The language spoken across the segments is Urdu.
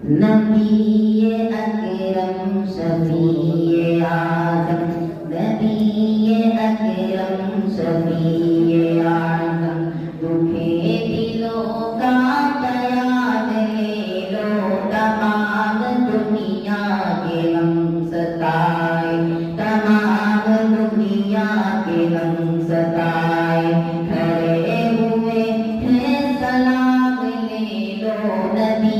نبی اکرم شفیع اعظم، نبی اکرم شفیع اعظم، دکھے دلوں کا پیام لے لو، تمام دنیا کے غم ستائے، تمام دنیا کے غم ستائے، کھڑے ہوئے ہیں سلام لے لو، نبی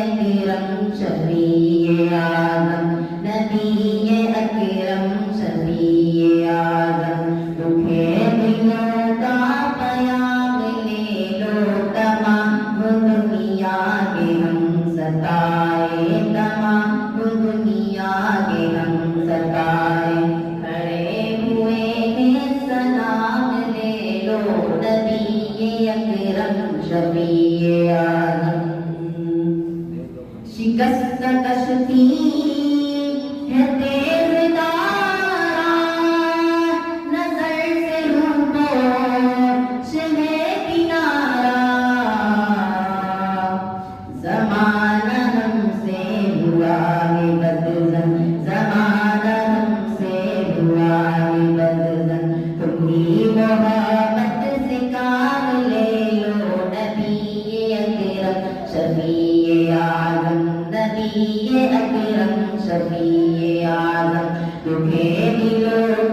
اکرم شفیع اعظم، نبی اکرم شفیع اعظم، دکھے دلوں کا پیام لے لو، تمام دنیا کے ہم ستائے، تمام دنیا کے ہم ستائے، کھڑے ہوئے ہیں سلام لے لو، نبی اکرم شفیع اعظم، شکست کشتی ہے تیز دارا، نظر سے روپوش ہے کنارا، زمانہ ہم سے ہوا ہے بدزن، زمانہ ہم سے ہوا ہے بدزن، تم ہی محبت سے کام لے لو، نبی اکرم شفیع اعظم، نبی اکرم شفیع اعظم، تمہیں دلوں